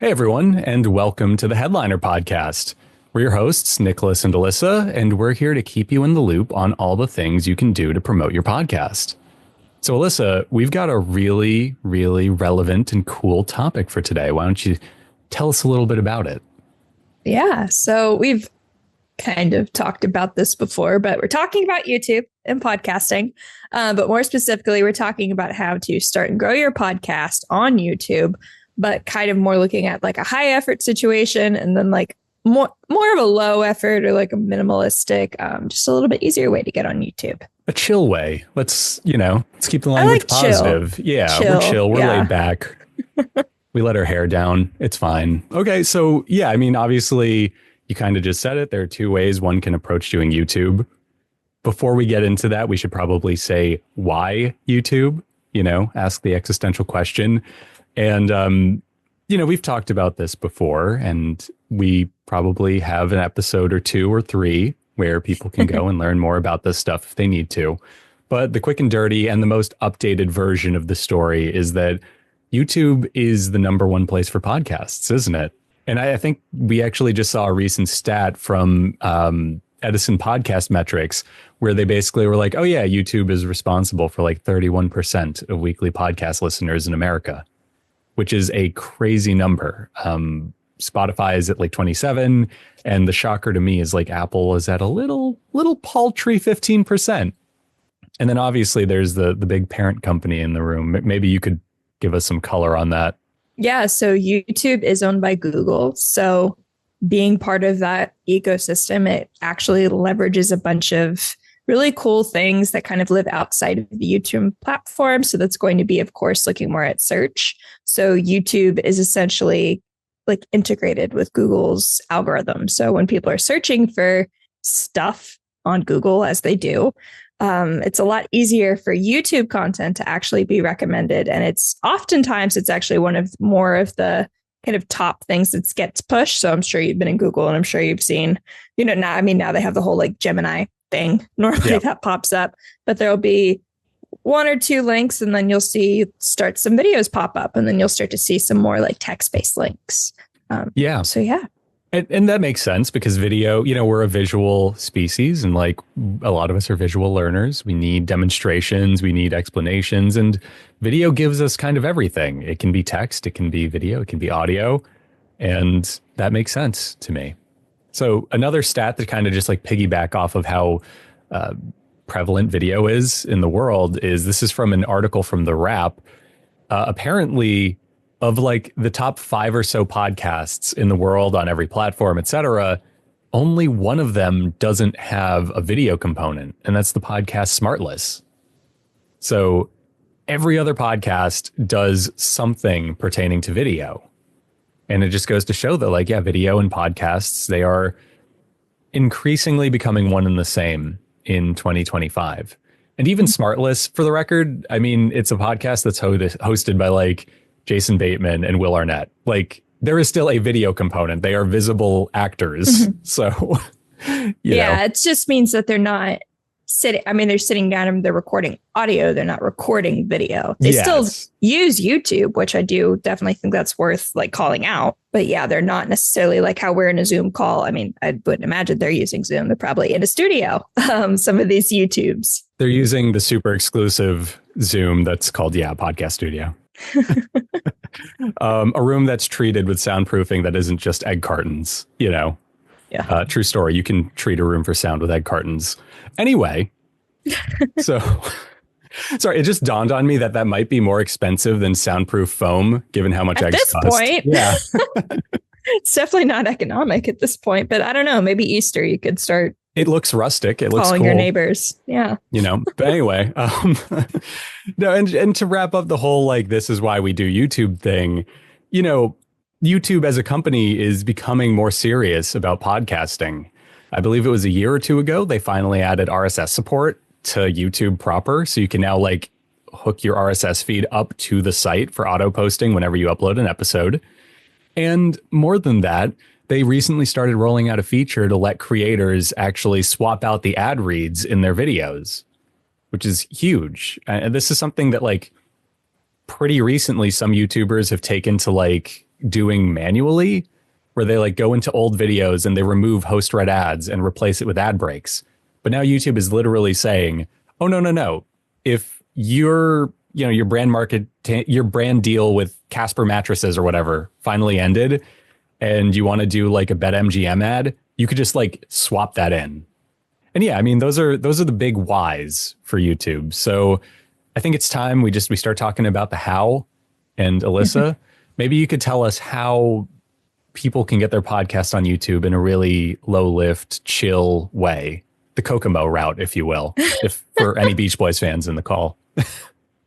Hey, everyone, and welcome to the Headliner Podcast. We're your hosts, Nicholas and Elissa, and we're here to keep you in the loop on all the things you can do to promote your podcast. So, Elissa, we've got a really, really relevant and cool topic for today. Why don't you tell us a little bit about it? Yeah, so we've kind of talked about this before, but we're talking about YouTube and podcasting. But more specifically, we're talking about how to start and grow your podcast on YouTube, but kind of more looking at like a high effort situation and then like more of a low effort or like a minimalistic, just a little bit easier way to get on YouTube. A chill way. Let's keep the language positive. Chill. Yeah, Chill. we're chill. We're Yeah. laid back. We let our hair down. It's fine. Okay, so yeah, I mean, obviously, you kind of just said it. There are two ways one can approach doing YouTube. Before we get into that, we should probably say why YouTube, ask the existential question. And, we've talked about this before, and we probably have an episode or two or three where people can go and learn more about this stuff if they need to. But the quick and dirty and the most updated version of the story is that YouTube is the number one place for podcasts, isn't it? And I think we actually just saw a recent stat from Edison Podcast Metrics where they basically were like, oh yeah, YouTube is responsible for like 31% of weekly podcast listeners in America, which is a crazy number. Spotify is at like 27, and the shocker to me is like Apple is at a little paltry 15%. And then obviously there's the big parent company in the room. Maybe you could give us some color on that. Yeah, so YouTube is owned by Google. So being part of that ecosystem, it actually leverages a bunch of really cool things that kind of live outside of the YouTube platform. So that's going to be, of course, looking more at search. So YouTube is essentially like integrated with Google's algorithm. So when people are searching for stuff on Google, as they do, it's a lot easier for YouTube content to actually be recommended. And it's actually one of more of the kind of top things that gets pushed. So I'm sure you've been in Google and I'm sure you've seen, now they have the whole like Gemini thing normally that pops up, but there'll be one or two links and then you'll start some videos pop up and then you'll start to see some more like text-based links. So yeah. And that makes sense because video, we're a visual species and like a lot of us are visual learners. We need demonstrations, we need explanations, and video gives us kind of everything. It can be text, it can be video, it can be audio, and that makes sense to me. So another stat that kind of just like piggyback off of how prevalent video is in the world is this is from an article from The Wrap. Apparently, of like the top 5 or so podcasts in the world on every platform, et cetera, only one of them doesn't have a video component, and that's the podcast Smartless. So every other podcast does something pertaining to video. And it just goes to show that like, yeah, video and podcasts, they are increasingly becoming one and the same in 2025. And even Smartless, for the record, I mean, it's a podcast that's hosted by like Jason Bateman and Will Arnett. Like there is still a video component. They are visible actors. So, it just means that they're not sitting. I mean, they're sitting down and they're recording audio. They're not recording video. They still use YouTube, which I do definitely think that's worth like calling out. But yeah, they're not necessarily like how we're in a Zoom call. I mean, I wouldn't imagine they're using Zoom. They're probably in a studio. Some of these YouTubes. They're using the super exclusive Zoom that's called, Podcast Studio. A room that's treated with soundproofing that isn't just egg cartons, Yeah. True story. You can treat a room for sound with egg cartons. Anyway, so sorry, it just dawned on me that might be more expensive than soundproof foam, given how much eggs cost. At this point, yeah, it's definitely not economic at this point. But I don't know. Maybe Easter you could start. It looks rustic. It looks calling cool. Your neighbors. Yeah. But anyway, no, and to wrap up the whole, like, this is why we do YouTube thing, YouTube as a company is becoming more serious about podcasting. I believe it was a year or two ago, they finally added RSS support to YouTube proper. So you can now like hook your RSS feed up to the site for auto posting whenever you upload an episode. And more than that, they recently started rolling out a feature to let creators actually swap out the ad reads in their videos, which is huge. And this is something that like pretty recently some YouTubers have taken to like doing manually, where they like go into old videos and they remove host read ads and replace it with ad breaks. But now YouTube is literally saying, oh, no. If your brand deal with Casper mattresses or whatever finally ended and you want to do like a BetMGM ad, you could just like swap that in. And yeah, I mean, those are the big whys for YouTube. So I think it's time we start talking about the how. And Elissa, maybe you could tell us how people can get their podcast on YouTube in a really low lift, chill way. The Kokomo route, if you will, if for any Beach Boys fans in the call.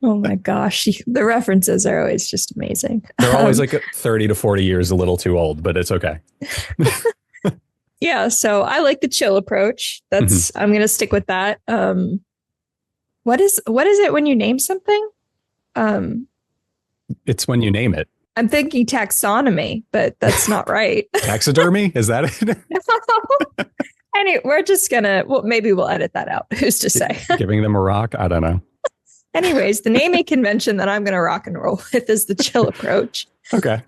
Oh my gosh. The references are always just amazing. They're always like 30 to 40 years a little too old, but it's okay. Yeah. So I like the chill approach. I'm going to stick with that. What is it when you name something? It's when you name it. I'm thinking taxonomy, but that's not right. Taxidermy? Is that it? Anyway, we're just maybe we'll edit that out. Who's to say? Giving them a rock? I don't know. Anyways, the naming convention that I'm going to rock and roll with is the chill approach. Okay.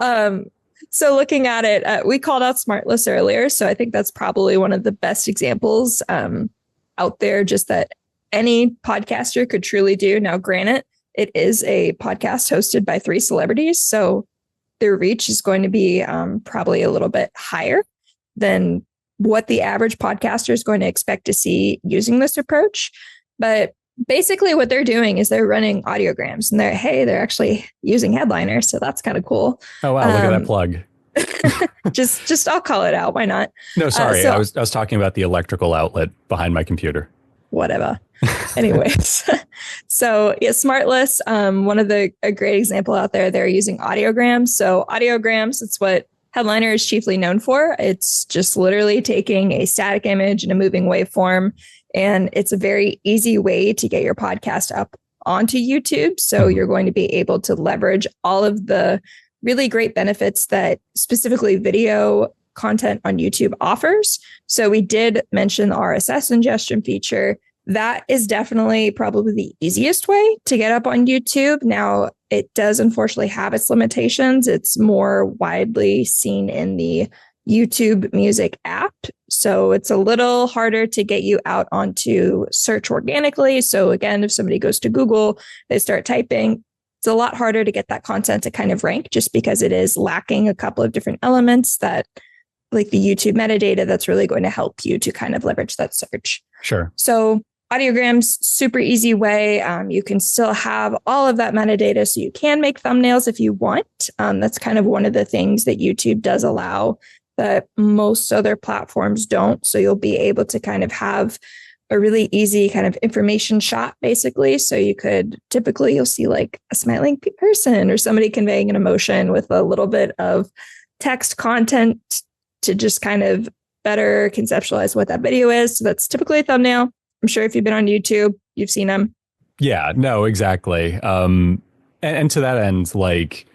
So looking at it, we called out SmartLess earlier. So I think that's probably one of the best examples out there, just that any podcaster could truly do. Now, granted, it is a podcast hosted by 3 celebrities. So their reach is going to be probably a little bit higher than what the average podcaster is going to expect to see using this approach. But basically what they're doing is they're running audiograms and they're actually using headliners. So that's kind of cool. Oh, wow. Look at that plug. just I'll call it out. Why not? No, sorry. I was talking about the electrical outlet behind my computer. Whatever. Anyways, so yeah, SmartLess, one of a great example out there, they're using audiograms. So audiograms, it's what Headliner is chiefly known for. It's just literally taking a static image and a moving waveform. And it's a very easy way to get your podcast up onto YouTube. So you're going to be able to leverage all of the really great benefits that specifically video content on YouTube offers. So we did mention the RSS ingestion feature. That is definitely probably the easiest way to get up on YouTube. Now, it does unfortunately have its limitations. It's more widely seen in the YouTube Music app. So it's a little harder to get you out onto search organically. So again, if somebody goes to Google, they start typing, it's a lot harder to get that content to kind of rank just because it is lacking a couple of different elements that like the YouTube metadata that's really going to help you to kind of leverage that search. Sure. So Audiograms, super easy way. You can still have all of that metadata, so you can make thumbnails if you want. That's kind of one of the things that YouTube does allow that most other platforms don't. So you'll be able to kind of have a really easy kind of information shot, basically. So you'll see like a smiling person or somebody conveying an emotion with a little bit of text content to just kind of better conceptualize what that video is. So that's typically a thumbnail. I'm sure if you've been on YouTube, you've seen them. Yeah, no, exactly. And to that end, like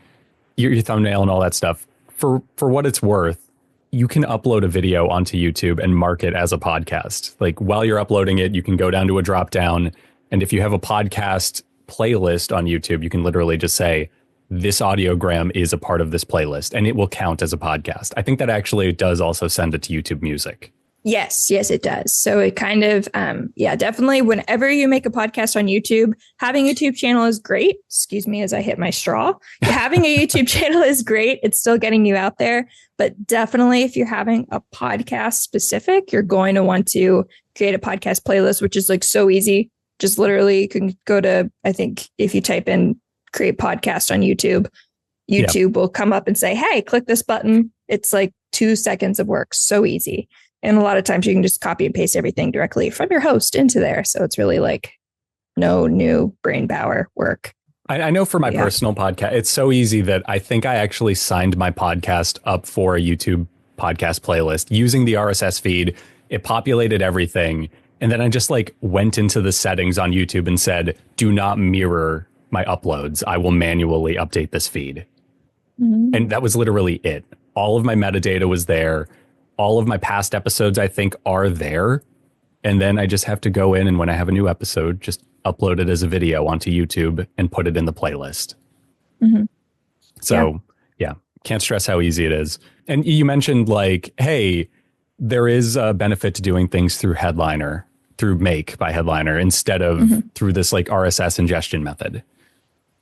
your thumbnail and all that stuff, for what it's worth, you can upload a video onto YouTube and mark it as a podcast. Like while you're uploading it, you can go down to a drop down. And if you have a podcast playlist on YouTube, you can literally just say, this audiogram is a part of this playlist, and it will count as a podcast. I think that actually does also send it to YouTube Music. Yes, it does. So it kind of, definitely whenever you make a podcast on YouTube, having a YouTube channel is great. Excuse me as I hit my straw. Having a YouTube channel is great. It's still getting you out there. But definitely if you're having a podcast specific, you're going to want to create a podcast playlist, which is like so easy. Just literally you can go to, I think if you type in create podcast on YouTube will come up and say, hey, click this button. It's like 2 seconds of work. So easy. And a lot of times you can just copy and paste everything directly from your host into there. So it's really like no new brain power work. I know for my personal podcast, it's so easy that I think I actually signed my podcast up for a YouTube podcast playlist using the RSS feed. It populated everything. And then I just like went into the settings on YouTube and said, do not mirror my uploads. I will manually update this feed. Mm-hmm. And that was literally it. All of my metadata was there. All of my past episodes, I think, are there. And then I just have to go in and when I have a new episode, just upload it as a video onto YouTube and put it in the playlist. Mm-hmm. So, yeah, Can't stress how easy it is. And you mentioned like, hey, there is a benefit to doing things through Headliner, through Make by Headliner, instead of through this like RSS ingestion method.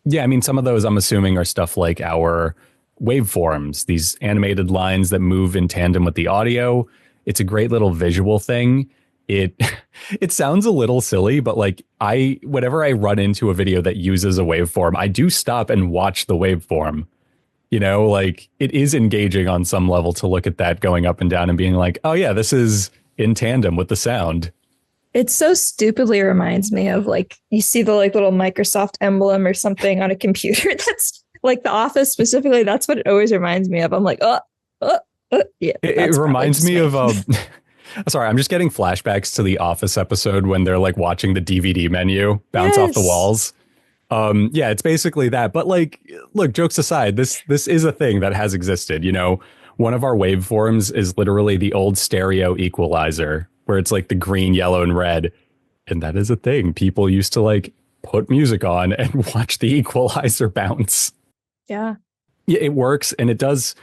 Yeah, I mean, some of those I'm assuming are stuff like our waveforms, these animated lines that move in tandem with the audio. It's a great little visual thing. It it sounds a little silly, but like whenever I run into a video that uses a waveform, I do stop and watch the waveform. You know, like it is engaging on some level to look at that going up and down and being like, oh yeah, this is in tandem with the sound. It so stupidly reminds me of like you see the like little Microsoft emblem or something on a computer. That's like The Office specifically. That's what it always reminds me of. I'm like, yeah. It reminds me of sorry, I'm just getting flashbacks to the Office episode when they're like watching the DVD menu bounce off the walls. Yeah, it's basically that. But like, look, jokes aside, this is a thing that has existed. You know, one of our waveforms is literally the old stereo equalizer, where it's like the green, yellow, and red. And that is a thing. People used to like put music on and watch the equalizer bounce. Yeah. Yeah, it works. And it does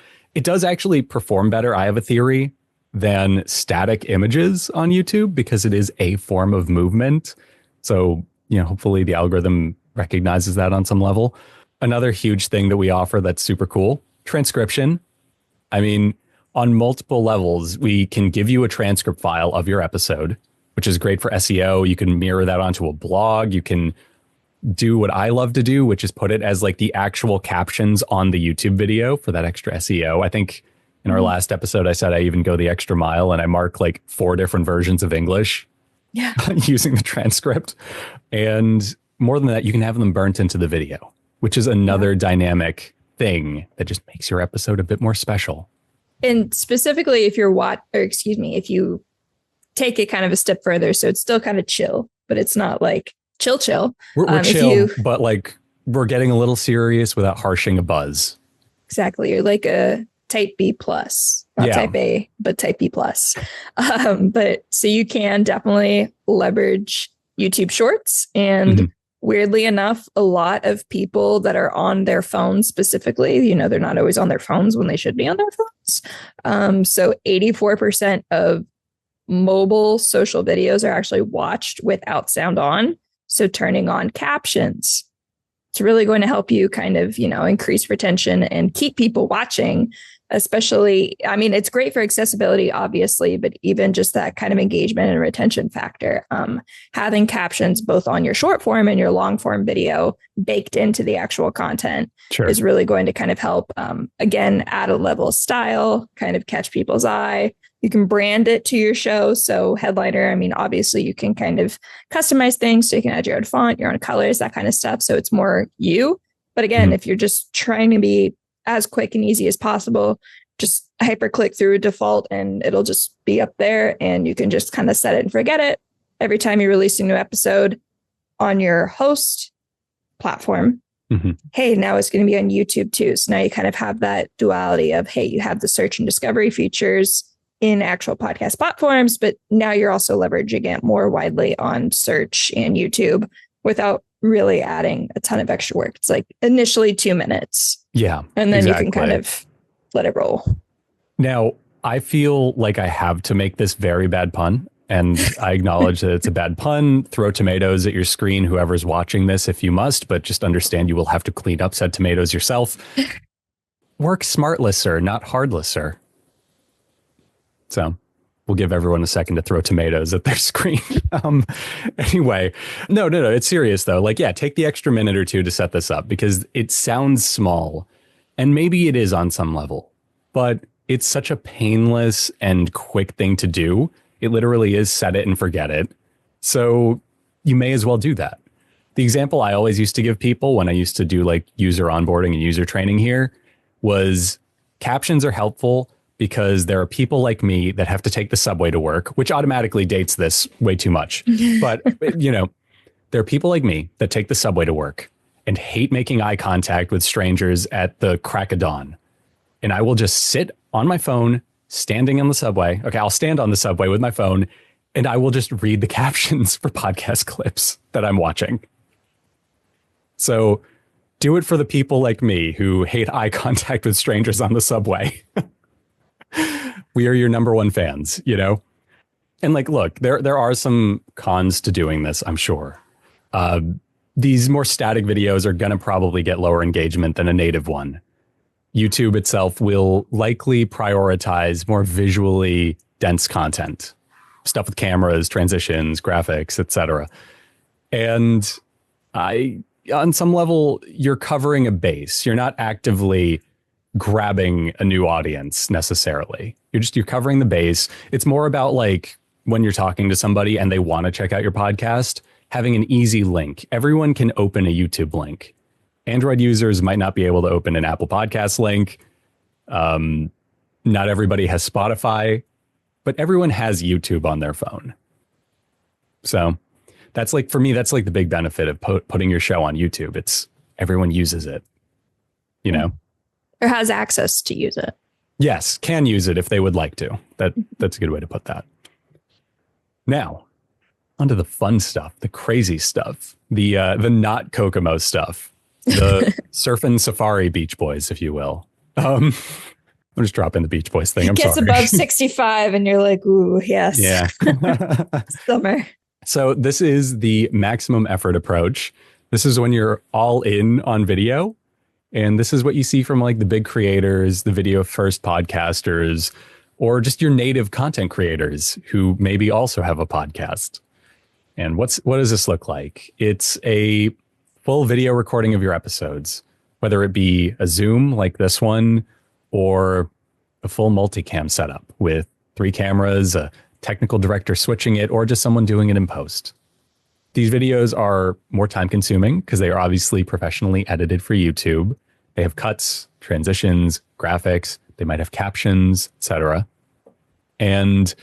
actually perform better. I have a theory than static images on YouTube because it is a form of movement. So, you know, hopefully the algorithm recognizes that on some level. Another huge thing that we offer that's super cool, transcription. I mean, on multiple levels, we can give you a transcript file of your episode, which is great for SEO. You can mirror that onto a blog. You can do what I love to do, which is put it as like the actual captions on the YouTube video for that extra SEO. I think in our last episode, I said I even go the extra mile and I mark like 4 different versions of English using the transcript. And more than that, you can have them burnt into the video, which is another dynamic thing that just makes your episode a bit more special. And specifically if if you take it kind of a step further, so it's still kind of chill, but it's not like chill. We're chill, but like we're getting a little serious without harshing a buzz. Exactly. You're like a type B plus, not type A, but type B plus. But so you can definitely leverage YouTube Shorts. And weirdly enough, a lot of people that are on their phones specifically, you know, they're not always on their phones when they should be on their phones. So 84% of mobile social videos are actually watched without sound on. So turning on captions, it's really going to help you kind of, you know, increase retention and keep people watching. Especially, I mean, it's great for accessibility, obviously, but even just that kind of engagement and retention factor, having captions both on your short form and your long form video baked into the actual content is really going to kind of help, again, add a level of style, kind of catch people's eye. You can brand it to your show. So Headliner, I mean, obviously you can kind of customize things. So you can add your own font, your own colors, that kind of stuff. So it's more you. But again, if you're just trying to be as quick and easy as possible, just hyperclick through default and it'll just be up there and you can just kind of set it and forget it. Every time you release a new episode on your host platform, hey, now it's going to be on YouTube too. So now you kind of have that duality of, hey, you have the search and discovery features in actual podcast platforms, but now you're also leveraging it more widely on search and YouTube without really adding a ton of extra work. It's like initially 2 minutes. Yeah. And then you can kind of let it roll. Now, I feel like I have to make this very bad pun. And I acknowledge that it's a bad pun. Throw tomatoes at your screen, whoever's watching this, if you must, but just understand you will have to clean up said tomatoes yourself. Work smartlisser, not hardlisser. So we'll give everyone a second to throw tomatoes at their screen. Anyway, no, it's serious though. Like, yeah, take the extra minute or two to set this up because it sounds small and maybe it is on some level, but it's such a painless and quick thing to do. It literally is set it and forget it. So you may as well do that. The example I always used to give people when I used to do like user onboarding and user training here was captions are helpful because there are people like me that have to take the subway to work, which automatically dates this way too much. But, you know, there are people like me that take the subway to work and hate making eye contact with strangers at the crack of dawn. And I will just sit on my phone, standing on the subway. Okay, I'll stand on the subway with my phone and I will just read the captions for podcast clips that I'm watching. So Do it for the people like me who hate eye contact with strangers on the subway. We are your number one fans, you know? And like, look, there are some cons to doing this, I'm sure. These more static videos are going to probably get lower engagement than a native one. YouTube itself will likely prioritize more visually dense content, stuff with cameras, transitions, graphics, etc. And on some level, you're covering a base. You're not actively grabbing a new audience necessarily. You're covering the base. It's more about like when you're talking to somebody and they want to check out your podcast, having an easy link. Everyone can open a YouTube link. Android users might not be able to open an Apple Podcast link. Not everybody has Spotify, but everyone has YouTube on their phone. So that's like, for me, that's like the big benefit of putting your show on YouTube. It's everyone uses it, you know? Or has access to use it. Yes, can use it if they would like to. That's a good way to put that. Now, onto the fun stuff, the crazy stuff, the not Kokomo stuff, the surfing safari Beach Boys, if you will. I'm just dropping the Beach Boys thing. I'm sorry. Gets above 65 and you're like, ooh, yes. Yeah. Summer. So this is the maximum effort approach. This is when you're all in on video. And this is what you see from like the big creators, the video first podcasters, or just your native content creators who maybe also have a podcast. And what does this look like? It's a full video recording of your episodes, whether it be a Zoom like this one or a full multicam setup with 3 cameras, a technical director switching it, or just someone doing it in post. These videos are more time consuming because they are obviously professionally edited for YouTube. They have cuts, transitions, graphics, they might have captions, etc. And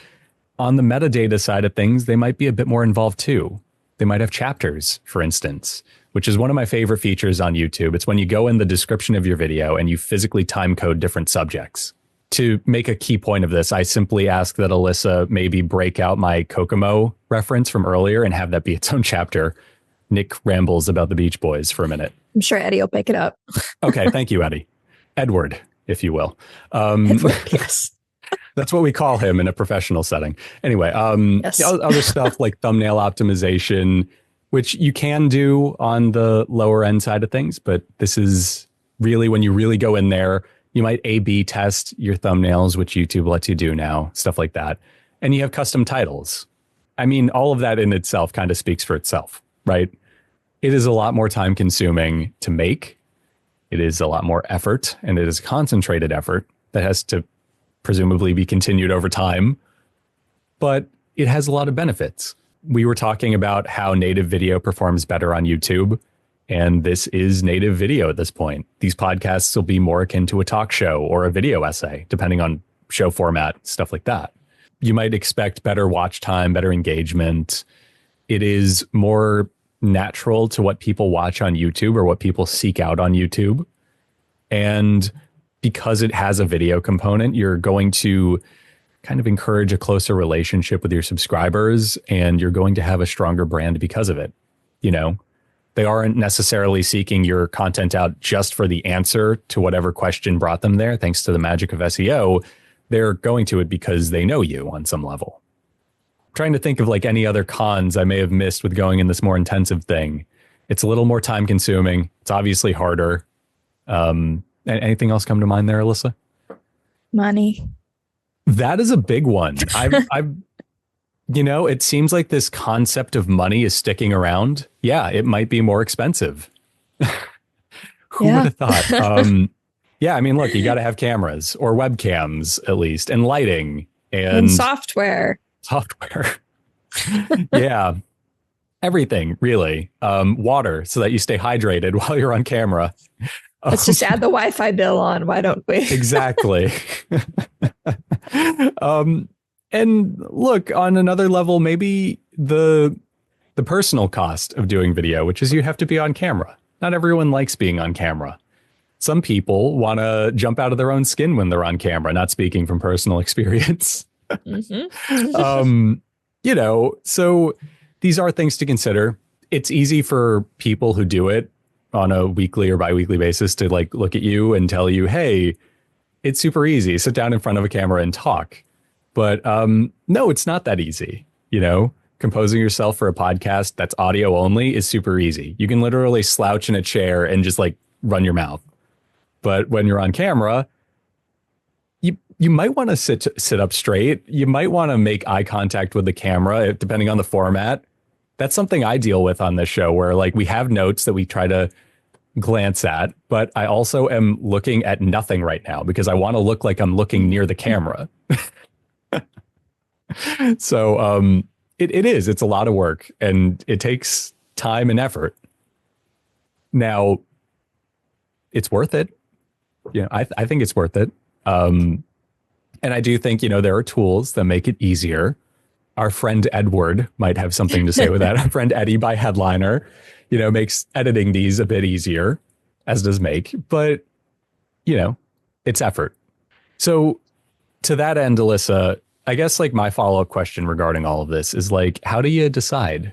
on the metadata side of things, they might be a bit more involved too. They might have chapters, for instance, which is one of my favorite features on YouTube. It's when you go in the description of your video and you physically time code different subjects. To make a key point of this, I simply ask that Elissa maybe break out my Kokomo reference from earlier and have that be its own chapter. Nick rambles about the Beach Boys for a minute. I'm sure Eddie will pick it up. Okay, thank you, Eddie. Edward, if you will. Edward, yes. That's what we call him in a professional setting. Anyway, yes. Other stuff like thumbnail optimization, which you can do on the lower end side of things, but this is really when you really go in there. You might A/B test your thumbnails, which YouTube lets you do now, stuff like that. And you have custom titles. I mean, all of that in itself kind of speaks for itself, right? It is a lot more time consuming to make. It is a lot more effort, and it is concentrated effort that has to presumably be continued over time. But it has a lot of benefits. We were talking about how native video performs better on YouTube. And this is native video at this point. These podcasts will be more akin to a talk show or a video essay, depending on show format, stuff like that. You might expect better watch time, better engagement. It is more natural to what people watch on YouTube or what people seek out on YouTube. And because it has a video component, you're going to kind of encourage a closer relationship with your subscribers, and you're going to have a stronger brand because of it. You know, they aren't necessarily seeking your content out just for the answer to whatever question brought them there. Thanks to the magic of SEO, they're going to it because they know you on some level. I'm trying to think of like any other cons I may have missed with going in this more intensive thing. It's a little more time consuming. It's obviously harder. Anything else come to mind there, Elissa? Money. That is a big one. I've you know, it seems like this concept of money is sticking around. Yeah, it might be more expensive. Who would have thought? Yeah, I mean, look, you got to have cameras or webcams at least, and lighting and software. Yeah, everything really. Water so that you stay hydrated while you're on camera. Let's just add the Wi-Fi bill on. Why don't we? Exactly. And look, on another level, maybe the personal cost of doing video, which is you have to be on camera. Not everyone likes being on camera. Some people want to jump out of their own skin when they're on camera, not speaking from personal experience. Mm-hmm. You know, so these are things to consider. It's easy for people who do it on a weekly or biweekly basis to like look at you and tell you, hey, it's super easy. Sit down in front of a camera and talk. But no, it's not that easy. You know, composing yourself for a podcast that's audio only is super easy. You can literally slouch in a chair and just like run your mouth. But when you're on camera, you might want to sit up straight. You might want to make eye contact with the camera, depending on the format. That's something I deal with on this show, where like we have notes that we try to glance at, but I also am looking at nothing right now because I want to look like I'm looking near the camera. So it's a lot of work and it takes time and effort. Now, it's worth it. You know, I think it's worth it. And I do think, you know, there are tools that make it easier. Our friend Edward might have something to say with that. Our friend Eddie by Headliner, you know, makes editing these a bit easier, as does Make. But, you know, it's effort. So to that end, Elissa, I guess like my follow-up question regarding all of this is like, how do you decide?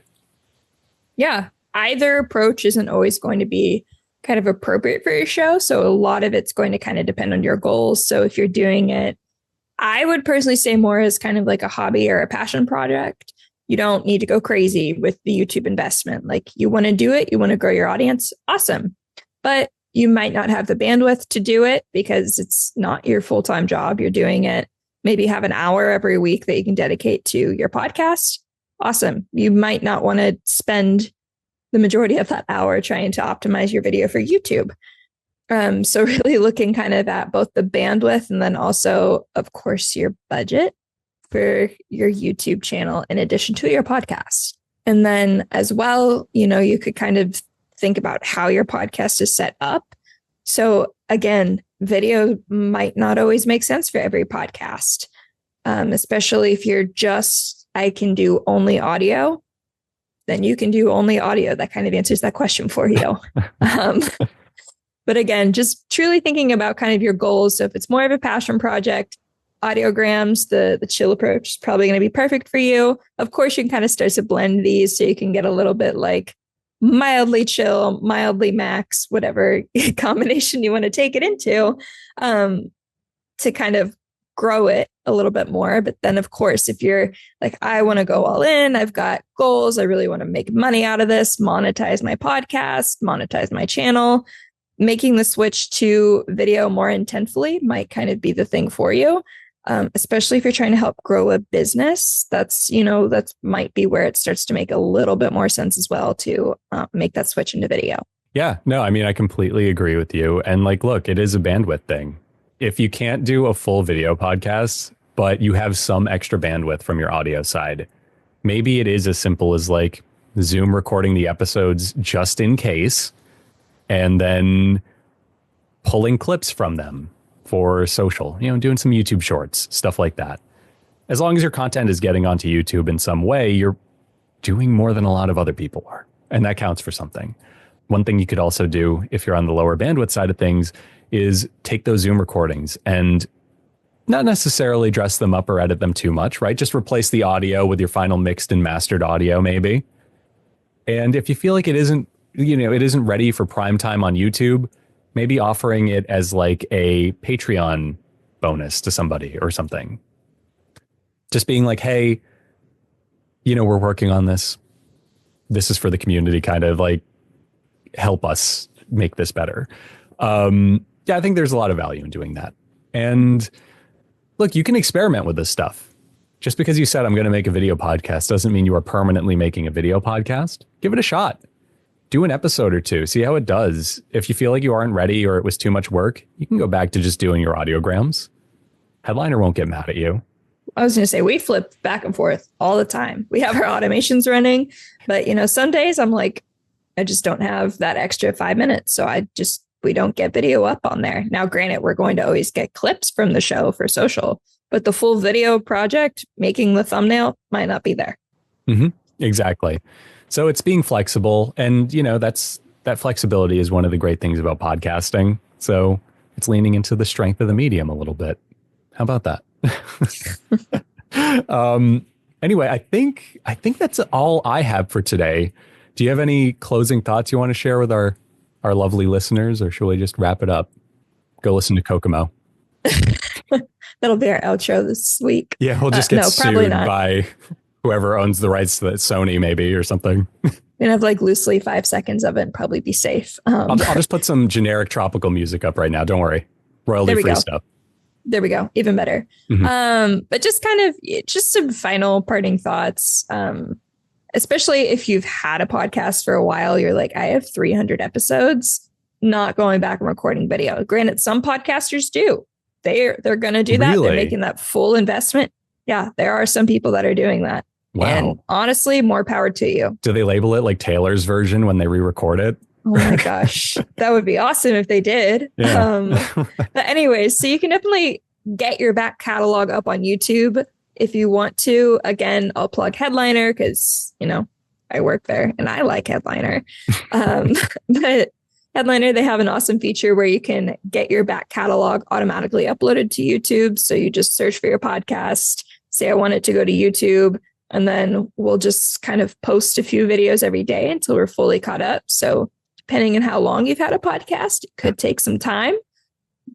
Yeah, either approach isn't always going to be kind of appropriate for your show. So a lot of it's going to kind of depend on your goals. So if you're doing it, I would personally say more as kind of like a hobby or a passion project. You don't need to go crazy with the YouTube investment. Like you want to do it, you want to grow your audience, awesome. But you might not have the bandwidth to do it because it's not your full-time job. You're doing it. Maybe have an hour every week that you can dedicate to your podcast. Awesome. You might not want to spend the majority of that hour trying to optimize your video for YouTube. So really looking kind of at both the bandwidth and then also, of course, your budget for your YouTube channel in addition to your podcast. And then as well, you know, you could kind of think about how your podcast is set up. So again, video might not always make sense for every podcast, especially if you're just, I can do only audio, then you can do only audio. That kind of answers that question for you. But again, just truly thinking about kind of your goals. So if it's more of a passion project, Audiograms, the chill approach is probably going to be perfect for you. Of course, you can kind of start to blend these so you can get a little bit like mildly chill, mildly max, whatever combination you want to take it into, to kind of grow it a little bit more. But then, of course, if you're like, I want to go all in, I've got goals, I really want to make money out of this, monetize my podcast, monetize my channel, making the switch to video more intentfully might kind of be the thing for you. Especially if you're trying to help grow a business, that's, you know, that might be where it starts to make a little bit more sense as well to make that switch into video. Yeah, no, I mean, I completely agree with you. And like, look, it is a bandwidth thing. If you can't do a full video podcast, but you have some extra bandwidth from your audio side, maybe it is as simple as like Zoom recording the episodes just in case, and then pulling clips from them for social, you know, doing some YouTube shorts, stuff like that. As long as your content is getting onto YouTube in some way, you're doing more than a lot of other people are. And that counts for something. One thing you could also do if you're on the lower bandwidth side of things is take those Zoom recordings and not necessarily dress them up or edit them too much, right? Just replace the audio with your final mixed and mastered audio, maybe. And if you feel like it isn't, you know, it isn't ready for prime time on YouTube, maybe offering it as like a Patreon bonus to somebody or something. Just being like, hey, you know, we're working on this. This is for the community, kind of like help us make this better. Yeah, I think there's a lot of value in doing that. And look, you can experiment with this stuff. Just because you said I'm going to make a video podcast doesn't mean you are permanently making a video podcast. Give it a shot. Do an episode or two, see how it does. If you feel like you aren't ready or it was too much work, you can go back to just doing your audiograms. Headliner won't get mad at you. I was going to say, we flip back and forth all the time. We have our automations running, but you know, some days I'm like, I just don't have that extra 5 minutes. So we don't get video up on there. Now, granted, we're going to always get clips from the show for social, but the full video project, making the thumbnail, might not be there. Mm-hmm. Exactly. So it's being flexible, and you know, that flexibility is one of the great things about podcasting. So it's leaning into the strength of the medium a little bit. How about that? Anyway, I think that's all I have for today. Do you have any closing thoughts you want to share with our our lovely listeners, or should we just wrap it up? Go listen to Kokomo. That'll be our outro this week. Yeah, we'll just get no, sued by whoever owns the rights to that, Sony maybe or something. We're gonna have like loosely 5 seconds of it and probably be safe. I'll just put some generic tropical music up right now. Don't worry. Royalty free stuff. There we go. Even better. Mm-hmm. But just just some final parting thoughts. Especially if you've had a podcast for a while, you're like, I have 300 episodes, not going back and recording video. Granted, some podcasters do. They're going to do that. Really? They're making that full investment. Yeah, there are some people that are doing that. Wow. And honestly, more power to you. Do they label it like Taylor's version when they re-record it? Oh my gosh, that would be awesome if they did. Yeah. But anyways, so you can definitely get your back catalog up on YouTube if you want to. Again, I'll plug Headliner because, I work there and I like Headliner. But Headliner, they have an awesome feature where you can get your back catalog automatically uploaded to YouTube. So you just search for your podcast, say I want it to go to YouTube, and then we'll just kind of post a few videos every day until we're fully caught up. So depending on how long you've had a podcast, it could take some time,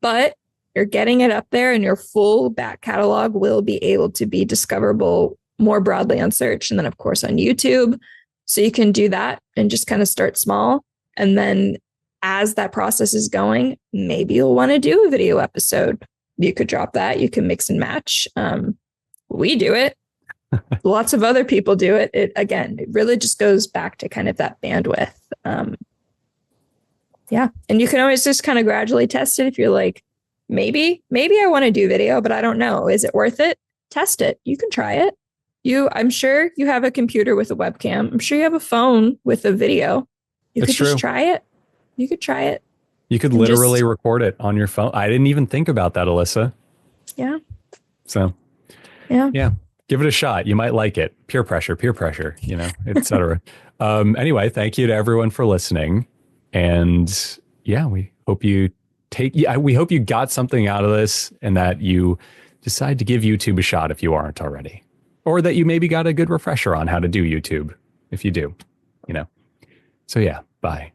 but you're getting it up there and your full back catalog will be able to be discoverable more broadly on search. And then, of course, on YouTube. So you can do that and just kind of start small. And then as that process is going, maybe you'll want to do a video episode. You could drop that. You can mix and match. We do it. Lots of other people do it. It really just goes back to kind of that bandwidth. Yeah. And you can always just kind of gradually test it if you're like, maybe I want to do video, but I don't know. Is it worth it? Test it. You can try it. I'm sure you have a computer with a webcam. I'm sure you have a phone with a video. You could just try it. You could try it. You could literally record it on your phone. I didn't even think about that, Elissa. Yeah. So, yeah. Give it a shot. You might like it. Peer pressure, etc. Anyway, thank you to everyone for listening. And yeah, we hope you got something out of this and that you decide to give YouTube a shot if you aren't already. Or that you maybe got a good refresher on how to do YouTube if you do, So yeah, bye.